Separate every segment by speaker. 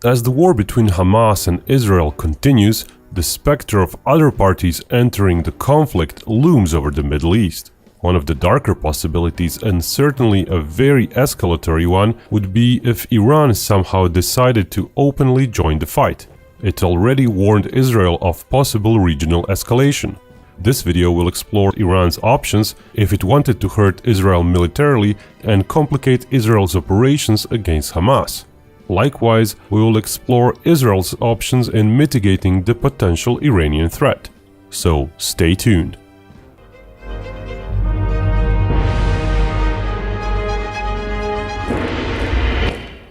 Speaker 1: As the war between Hamas and Israel continues, the specter of other parties entering the conflict looms over the Middle East. One of the darker possibilities, and certainly a very escalatory one, would be if Iran somehow decided to openly join the fight. It already warned Israel of possible regional escalation. This video will explore Iran's options if it wanted to hurt Israel militarily and complicate Israel's operations against Hamas. Likewise, we will explore Israel's options in mitigating the potential Iranian threat. So stay tuned.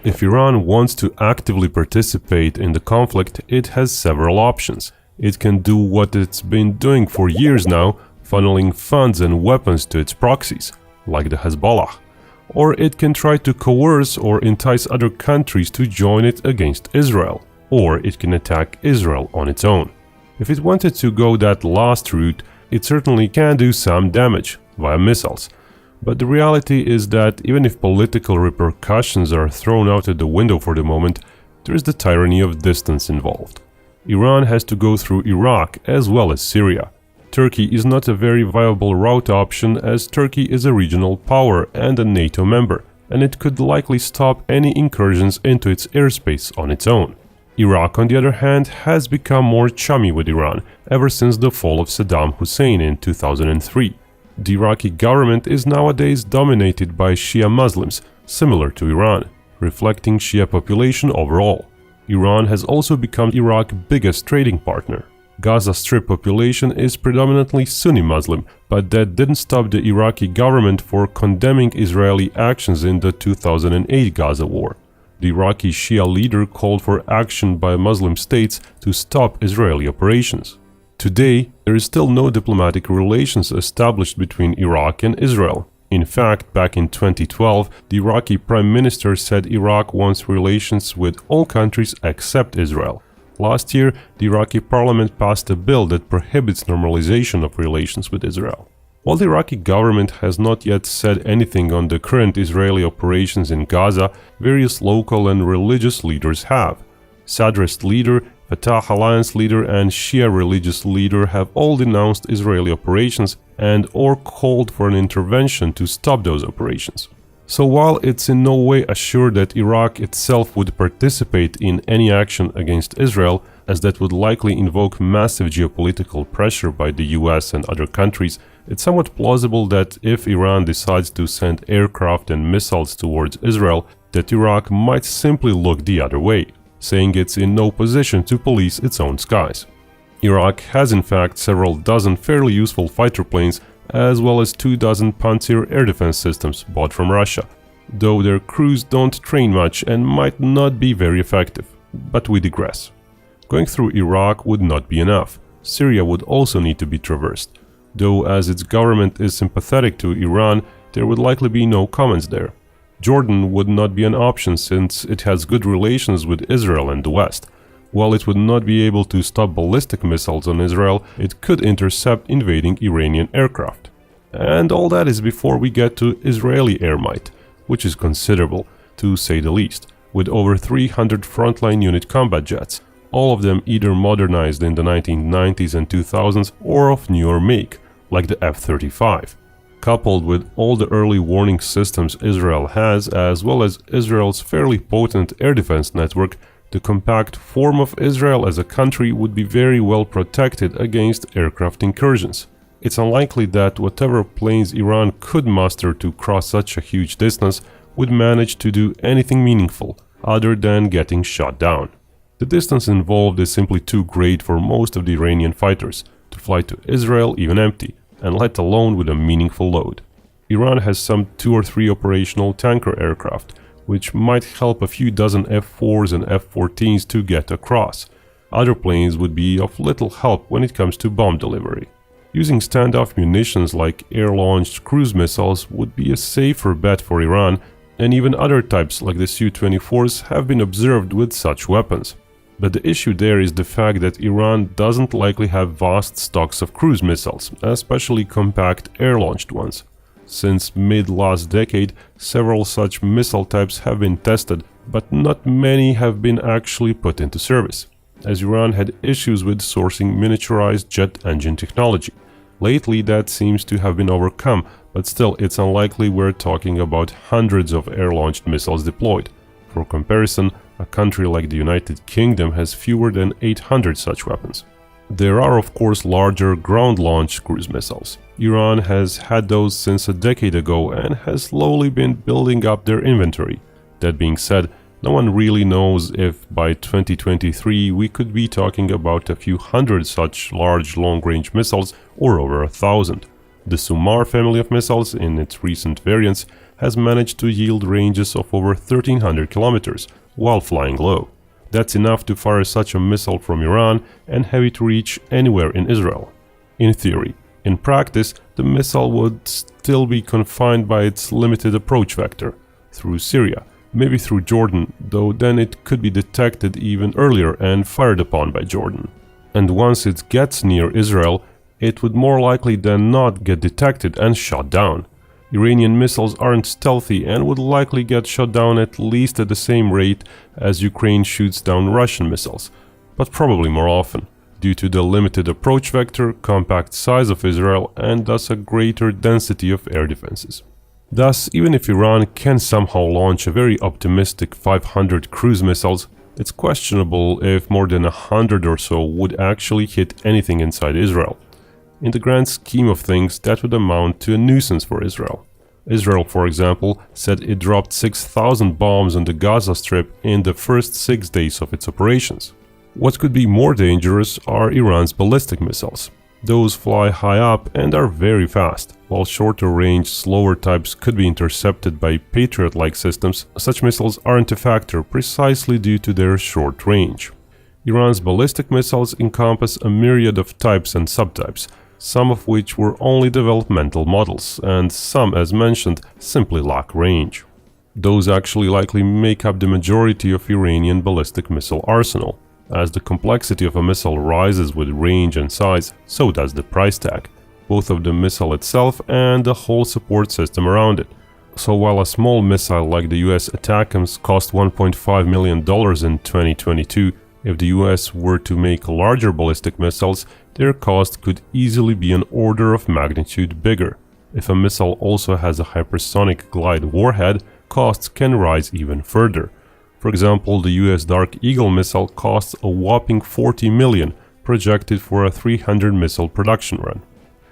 Speaker 1: If Iran wants to actively participate in the conflict, it has several options. It can do what it's been doing for years now, funneling funds and weapons to its proxies, like the Hezbollah. Or it can try to coerce or entice other countries to join it against Israel, or it can attack Israel on its own. If it wanted to go that last route, it certainly can do some damage via missiles. But the reality is that even if political repercussions are thrown out at the window for the moment, there is the tyranny of distance involved. Iran has to go through Iraq as well as Syria. Turkey is not a very viable route option, as Turkey is a regional power and a NATO member, and it could likely stop any incursions into its airspace on its own. Iraq, on the other hand, has become more chummy with Iran ever since the fall of Saddam Hussein in 2003. The Iraqi government is nowadays dominated by Shia Muslims, similar to Iran, reflecting Shia population overall. Iran has also become Iraq's biggest trading partner. Gaza Strip population is predominantly Sunni Muslim, but that didn't stop the Iraqi government for condemning Israeli actions in the 2008 Gaza war. The Iraqi Shia leader called for action by Muslim states to stop Israeli operations. Today, there is still no diplomatic relations established between Iraq and Israel. In fact, back in 2012, the Iraqi Prime Minister said Iraq wants relations with all countries except Israel. Last year, the Iraqi parliament passed a bill that prohibits normalization of relations with Israel. While the Iraqi government has not yet said anything on the current Israeli operations in Gaza, various local and religious leaders have. Sadrist leader, Fatah Alliance leader and Shia religious leader have all denounced Israeli operations and/or called for an intervention to stop those operations. So while it's in no way assured that Iraq itself would participate in any action against Israel, as that would likely invoke massive geopolitical pressure by the US and other countries, it's somewhat plausible that if Iran decides to send aircraft and missiles towards Israel, that Iraq might simply look the other way, saying it's in no position to police its own skies. Iraq has in fact several dozen fairly useful fighter planes, as well as 24 Pantsir air defense systems bought from Russia, though their crews don't train much and might not be very effective. But we digress. Going through Iraq would not be enough. Syria would also need to be traversed, though as its government is sympathetic to Iran, there would likely be no comments there. Jordan would not be an option since it has good relations with Israel and the West. While it would not be able to stop ballistic missiles on Israel, it could intercept invading Iranian aircraft. And all that is before we get to Israeli air might, which is considerable, to say the least, with over 300 frontline unit combat jets, all of them either modernized in the 1990s and 2000s or of newer make, like the F-35. Coupled with all the early warning systems Israel has, as well as Israel's fairly potent air defense network, the compact form of Israel as a country would be very well protected against aircraft incursions. It's unlikely that whatever planes Iran could muster to cross such a huge distance would manage to do anything meaningful, other than getting shot down. The distance involved is simply too great for most of the Iranian fighters to fly to Israel even empty, and let alone with a meaningful load. Iran has some 2 or 3 operational tanker aircraft, which might help a few dozen F-4s and F-14s to get across. Other planes would be of little help when it comes to bomb delivery. Using standoff munitions like air-launched cruise missiles would be a safer bet for Iran, and even other types like the Su-24s have been observed with such weapons. But the issue there is the fact that Iran doesn't likely have vast stocks of cruise missiles, especially compact air-launched ones. Since mid-last decade, several such missile types have been tested, but not many have been actually put into service, as Iran had issues with sourcing miniaturized jet engine technology. Lately, that seems to have been overcome, but still it's unlikely we're talking about hundreds of air-launched missiles deployed. For comparison, a country like the United Kingdom has fewer than 800 such weapons. There are of course larger ground-launched cruise missiles. Iran has had those since a decade ago and has slowly been building up their inventory. That being said, no one really knows if by 2023 we could be talking about a few hundred such large long-range missiles or over 1,000. The Sumar family of missiles in its recent variants has managed to yield ranges of over 1,300 kilometers while flying low. That's enough to fire such a missile from Iran and have it reach anywhere in Israel. In theory. In practice, the missile would still be confined by its limited approach vector through Syria, maybe through Jordan, though then it could be detected even earlier and fired upon by Jordan. And once it gets near Israel, it would more likely than not get detected and shot down. Iranian missiles aren't stealthy and would likely get shot down at least at the same rate as Ukraine shoots down Russian missiles, but probably more often, due to the limited approach vector, compact size of Israel, and thus a greater density of air defenses. Thus, even if Iran can somehow launch a very optimistic 500 cruise missiles, it's questionable if more than 100 or so would actually hit anything inside Israel. In the grand scheme of things, that would amount to a nuisance for Israel. Israel, for example, said it dropped 6,000 bombs on the Gaza Strip in the first 6 days of its operations. What could be more dangerous are Iran's ballistic missiles. Those fly high up and are very fast. While shorter range, slower types could be intercepted by Patriot-like systems, such missiles aren't a factor precisely due to their short range. Iran's ballistic missiles encompass a myriad of types and subtypes, some of which were only developmental models, and some, as mentioned, simply lack range. Those actually likely make up the majority of Iranian ballistic missile arsenal. As the complexity of a missile rises with range and size, so does the price tag, both of the missile itself and the whole support system around it. So while a small missile like the US ATACMS cost $1.5 million in 2022, if the US were to make larger ballistic missiles, their cost could easily be an order of magnitude bigger. If a missile also has a hypersonic glide warhead, costs can rise even further. For example, the US Dark Eagle missile costs a whopping $40 million, projected for a 300 missile production run.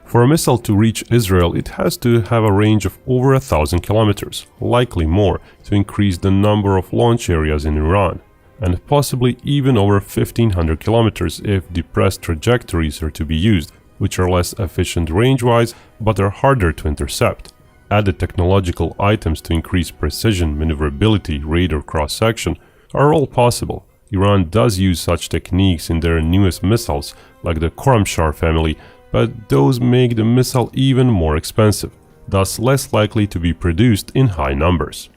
Speaker 1: For a missile to reach Israel, it has to have a range of over 1,000 kilometers, likely more, to increase the number of launch areas in Iran, and possibly even over 1,500 kilometers if depressed trajectories are to be used, which are less efficient range-wise but are harder to intercept. Added technological items to increase precision, maneuverability, radar cross-section are all possible. Iran does use such techniques in their newest missiles, like the Khorramshahr family, but those make the missile even more expensive, thus less likely to be produced in high numbers.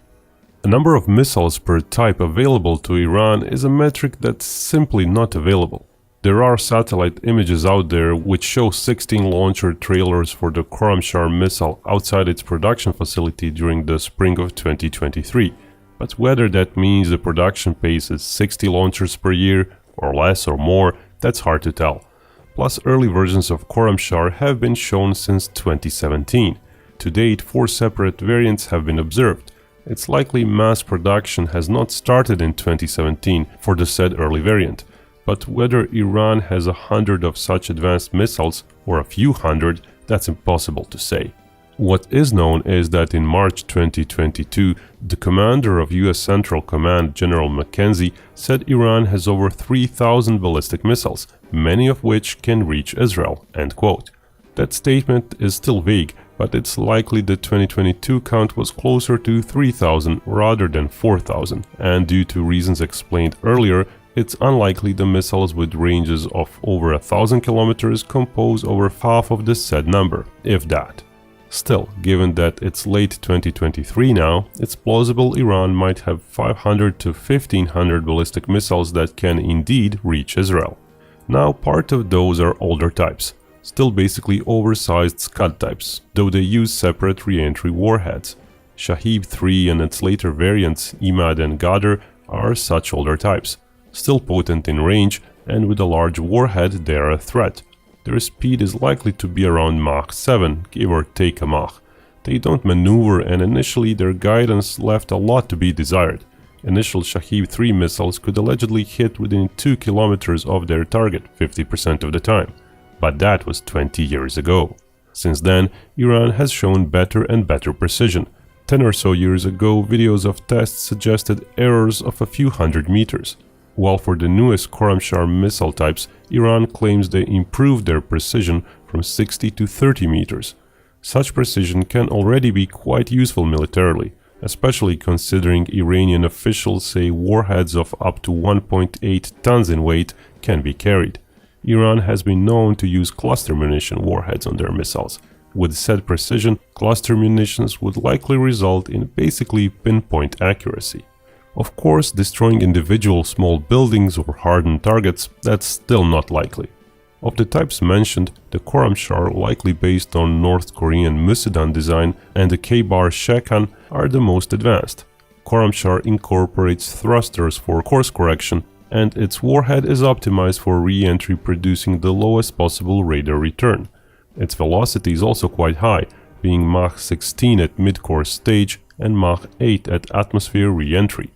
Speaker 1: A number of missiles per type available to Iran is a metric that's simply not available. There are satellite images out there which show 16 launcher trailers for the Khorramshahr missile outside its production facility during the spring of 2023. But whether that means the production pace is 60 launchers per year, or less or more, that's hard to tell. Plus, early versions of Khorramshahr have been shown since 2017. To date, 4 separate variants have been observed. It's likely mass production has not started in 2017 for the said early variant. But whether Iran has 100 of such advanced missiles or a few hundred, that's impossible to say. What is known is that in March 2022, the commander of US Central Command, General McKenzie, said Iran has over 3,000 ballistic missiles, many of which can reach Israel, end quote. That statement is still vague, but it's likely the 2022 count was closer to 3,000 rather than 4,000, and due to reasons explained earlier, it's unlikely the missiles with ranges of over 1,000 kilometers compose over half of the said number, if that. Still, given that it's late 2023 now, it's plausible Iran might have 500 to 1,500 ballistic missiles that can indeed reach Israel. Now, part of those are older types, still basically oversized Scud types, though they use separate re-entry warheads. Shahib-3 and its later variants, Imad and Ghadr, are such older types. Still potent in range, and with a large warhead they are a threat. Their speed is likely to be around Mach 7, give or take a Mach. They don't maneuver, and initially their guidance left a lot to be desired. Initial Shahib-3 missiles could allegedly hit within 2 kilometers of their target 50% of the time. But that was 20 years ago. Since then, Iran has shown better and better precision. 10 or so years ago, videos of tests suggested errors of a few hundred meters. While for the newest Khorramshahr missile types, Iran claims they improved their precision from 60 to 30 meters. Such precision can already be quite useful militarily, especially considering Iranian officials say warheads of up to 1.8 tons in weight can be carried. Iran has been known to use cluster munition warheads on their missiles. With said precision, cluster munitions would likely result in basically pinpoint accuracy. Of course, destroying individual small buildings or hardened targets, that's still not likely. Of the types mentioned, the Khorramshahr, likely based on North Korean Musudan design, and the K-Bar Shekan are the most advanced. Khorramshahr incorporates thrusters for course correction, and its warhead is optimized for re-entry, producing the lowest possible radar return. Its velocity is also quite high, being Mach 16 at mid-course stage and Mach 8 at atmosphere re-entry.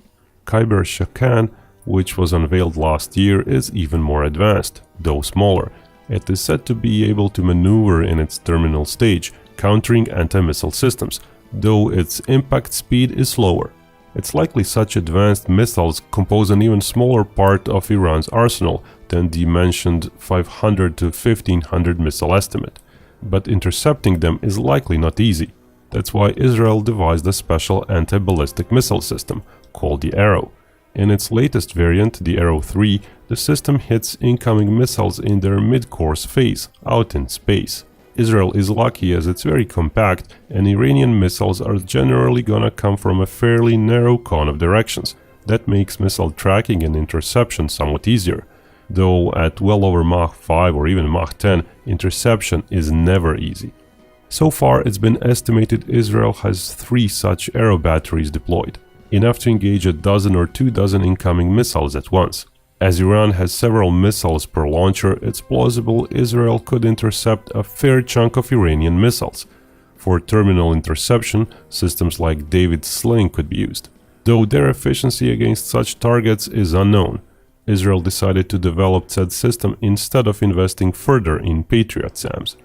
Speaker 1: K-Bar Shekan, which was unveiled last year, is even more advanced, though smaller. It is said to be able to maneuver in its terminal stage, countering anti-missile systems, though its impact speed is slower. It's likely such advanced missiles compose an even smaller part of Iran's arsenal than the mentioned 500 to 1500 missile estimate. But intercepting them is likely not easy. That's why Israel devised a special anti-ballistic missile system, called the Arrow. In its latest variant, the Arrow 3, the system hits incoming missiles in their mid-course phase, out in space. Israel is lucky as it's very compact, and Iranian missiles are generally gonna come from a fairly narrow cone of directions. That makes missile tracking and interception somewhat easier. Though at well over Mach 5 or even Mach 10, interception is never easy. So far, it's been estimated Israel has 3 such Arrow batteries deployed, enough to engage a dozen or 2 dozen incoming missiles at once. As Iran has several missiles per launcher, it's plausible Israel could intercept a fair chunk of Iranian missiles. For terminal interception, systems like David's Sling could be used, though their efficiency against such targets is unknown. Israel decided to develop said system instead of investing further in Patriot SAMs.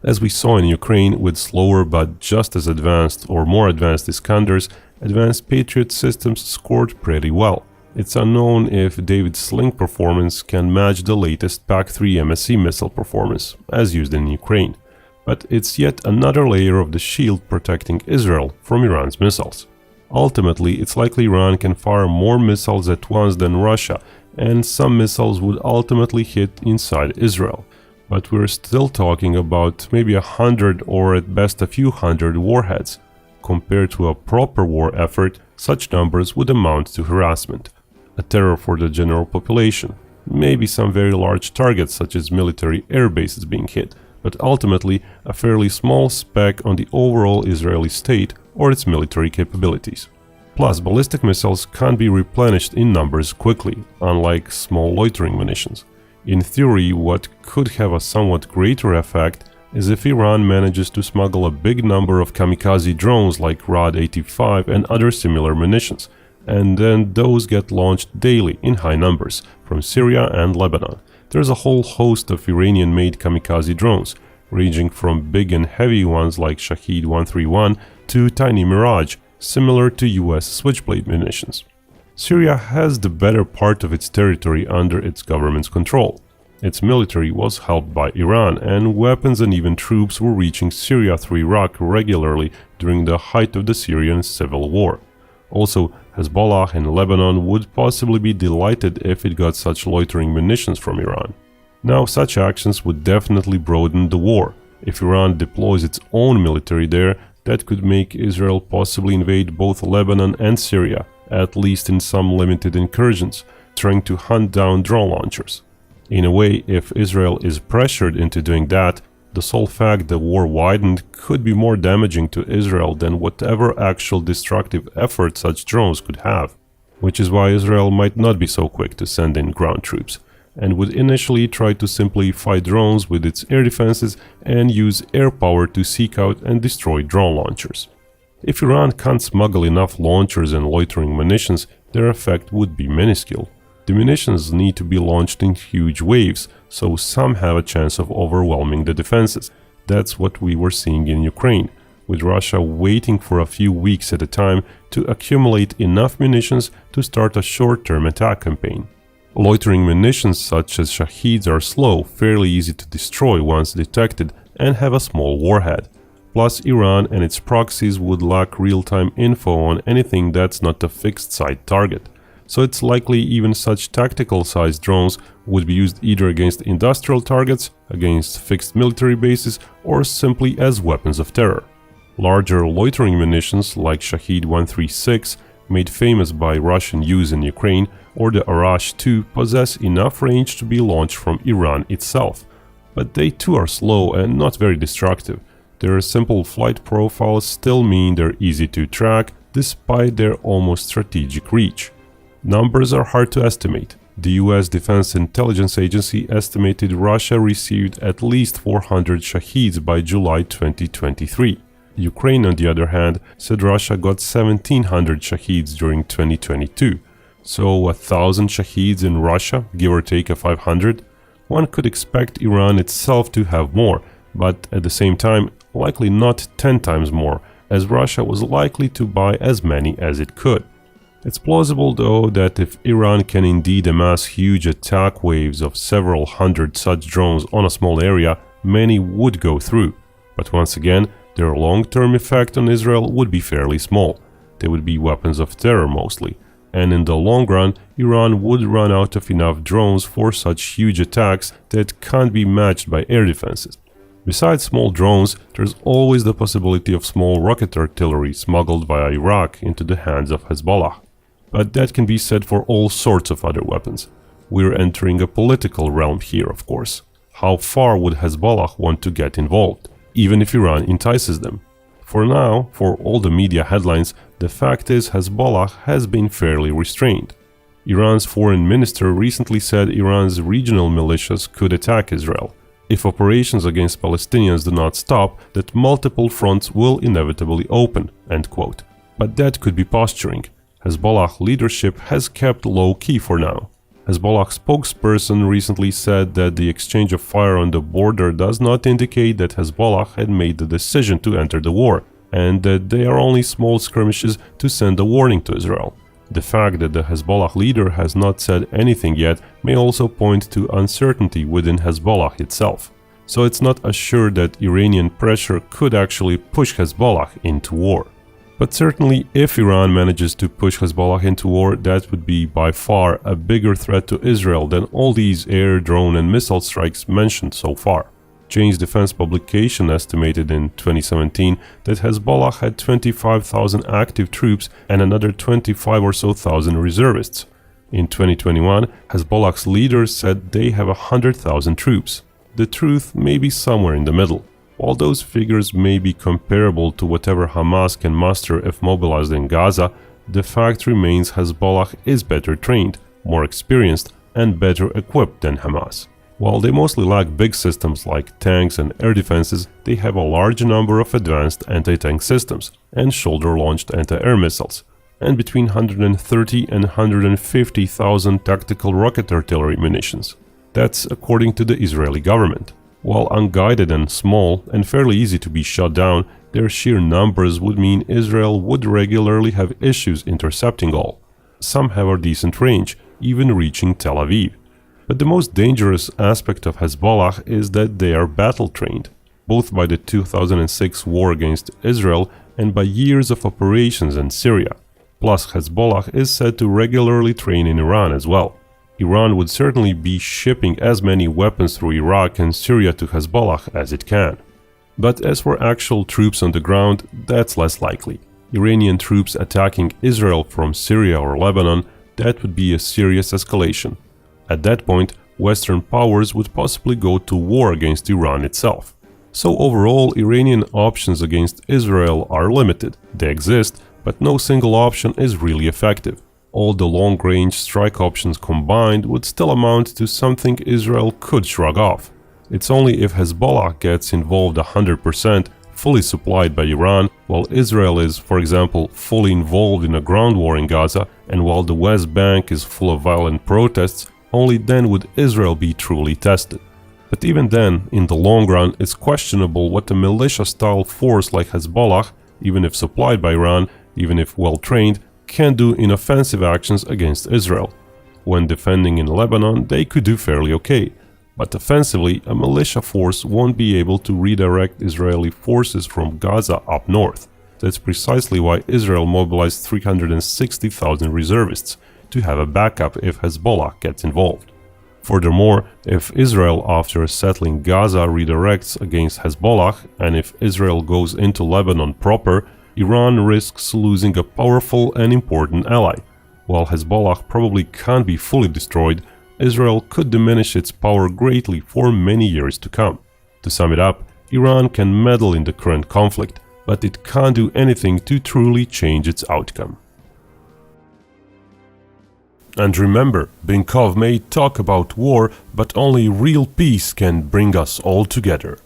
Speaker 1: As we saw in Ukraine, with slower but just as advanced or more advanced Iskanders, advanced Patriot systems scored pretty well. It's unknown if David's Sling performance can match the latest PAC-3 MSE missile performance, as used in Ukraine. But it's yet another layer of the shield protecting Israel from Iran's missiles. Ultimately, it's likely Iran can fire more missiles at once than Russia, and some missiles would ultimately hit inside Israel. But we're still talking about maybe 100 or at best a few hundred warheads. Compared to a proper war effort, such numbers would amount to harassment. A terror for the general population. Maybe some very large targets such as military air bases being hit, but ultimately a fairly small speck on the overall Israeli state or its military capabilities. Plus, ballistic missiles can't be replenished in numbers quickly, unlike small loitering munitions. In theory, what could have a somewhat greater effect is if Iran manages to smuggle a big number of kamikaze drones like Rad-85 and other similar munitions, and then those get launched daily in high numbers from Syria and Lebanon. There's a whole host of Iranian-made kamikaze drones, ranging from big and heavy ones like Shahed 131 to tiny Mirage, similar to US Switchblade munitions. Syria has the better part of its territory under its government's control. Its military was helped by Iran, and weapons and even troops were reaching Syria through Iraq regularly during the height of the Syrian civil war. Also, Hezbollah in Lebanon would possibly be delighted if it got such loitering munitions from Iran. Now, such actions would definitely broaden the war. If Iran deploys its own military there, that could make Israel possibly invade both Lebanon and Syria, at least in some limited incursions, trying to hunt down drone launchers. In a way, if Israel is pressured into doing that, The sole fact the war widened could be more damaging to Israel than whatever actual destructive effort such drones could have, which is why Israel might not be so quick to send in ground troops, and would initially try to simply fight drones with its air defenses and use air power to seek out and destroy drone launchers. If Iran can't smuggle enough launchers and loitering munitions, their effect would be minuscule. The munitions need to be launched in huge waves, so some have a chance of overwhelming the defenses. That's what we were seeing in Ukraine, with Russia waiting for a few weeks at a time to accumulate enough munitions to start a short-term attack campaign. Loitering munitions such as Shaheeds are slow, fairly easy to destroy once detected, and have a small warhead. Plus, Iran and its proxies would lack real-time info on anything that's not a fixed-site target. So it's likely even such tactical-sized drones would be used either against industrial targets, against fixed military bases, or simply as weapons of terror. Larger loitering munitions like Shahed 136, made famous by Russian use in Ukraine, or the Arash-2 possess enough range to be launched from Iran itself. But they too are slow and not very destructive. Their simple flight profiles still mean they're easy to track, despite their almost strategic reach. Numbers are hard to estimate. The US Defense Intelligence Agency estimated Russia received at least 400 Shaheeds by July 2023. Ukraine, on the other hand, said Russia got 1,700 Shaheeds during 2022. So 1,000 Shaheeds in Russia, give or take a 500? One could expect Iran itself to have more, but at the same time, likely not 10 times more, as Russia was likely to buy as many as it could. It's plausible, though, that if Iran can indeed amass huge attack waves of several hundred such drones on a small area, many would go through. But once again, their long-term effect on Israel would be fairly small. They would be weapons of terror mostly, and in the long run, Iran would run out of enough drones for such huge attacks that can't be matched by air defenses. Besides small drones, there's always the possibility of small rocket artillery smuggled via Iraq into the hands of Hezbollah. But that can be said for all sorts of other weapons. We're entering a political realm here, of course. How far would Hezbollah want to get involved, even if Iran entices them? For now, for all the media headlines, the fact is Hezbollah has been fairly restrained. Iran's foreign minister recently said Iran's regional militias could attack Israel. If operations against Palestinians do not stop, that multiple fronts will inevitably open, end quote. But that could be posturing. Hezbollah leadership has kept low-key for now. Hezbollah spokesperson recently said that the exchange of fire on the border does not indicate that Hezbollah had made the decision to enter the war, and that they are only small skirmishes to send a warning to Israel. The fact that the Hezbollah leader has not said anything yet may also point to uncertainty within Hezbollah itself. So it's not assured that Iranian pressure could actually push Hezbollah into war. But certainly, if Iran manages to push Hezbollah into war, that would be by far a bigger threat to Israel than all these air, drone and missile strikes mentioned so far. Chain's defense publication estimated in 2017 that Hezbollah had 25,000 active troops and another 25 or so thousand reservists. In 2021, Hezbollah's leaders said they have 100,000 troops. The truth may be somewhere in the middle. While those figures may be comparable to whatever Hamas can muster if mobilized in Gaza, the fact remains Hezbollah is better trained, more experienced, and better equipped than Hamas. While they mostly lack big systems like tanks and air defenses, they have a large number of advanced anti-tank systems and shoulder-launched anti-air missiles, and between 130 and 150,000 tactical rocket artillery munitions. That's according to the Israeli government. While unguided and small and fairly easy to be shot down, their sheer numbers would mean Israel would regularly have issues intercepting all. Some have a decent range, even reaching Tel Aviv. But the most dangerous aspect of Hezbollah is that they are battle-trained, both by the 2006 war against Israel and by years of operations in Syria. Plus, Hezbollah is said to regularly train in Iran as well. Iran would certainly be shipping as many weapons through Iraq and Syria to Hezbollah as it can. But as for actual troops on the ground, that's less likely. Iranian troops attacking Israel from Syria or Lebanon, that would be a serious escalation. At that point, Western powers would possibly go to war against Iran itself. So overall, Iranian options against Israel are limited. They exist, but no single option is really effective. All the long-range strike options combined would still amount to something Israel could shrug off. It's only if Hezbollah gets involved 100%, fully supplied by Iran, while Israel is, for example, fully involved in a ground war in Gaza, and while the West Bank is full of violent protests, only then would Israel be truly tested. But even then, in the long run, it's questionable what a militia-style force like Hezbollah, even if supplied by Iran, even if well-trained, can do in offensive actions against Israel. When defending in Lebanon, they could do fairly okay. But offensively, a militia force won't be able to redirect Israeli forces from Gaza up north. That's precisely why Israel mobilized 360,000 reservists, to have a backup if Hezbollah gets involved. Furthermore, if Israel after settling Gaza redirects against Hezbollah, and if Israel goes into Lebanon proper, Iran risks losing a powerful and important ally. While Hezbollah probably can't be fully destroyed, Israel could diminish its power greatly for many years to come. To sum it up, Iran can meddle in the current conflict, but it can't do anything to truly change its outcome. And remember, Binkov may talk about war, but only real peace can bring us all together.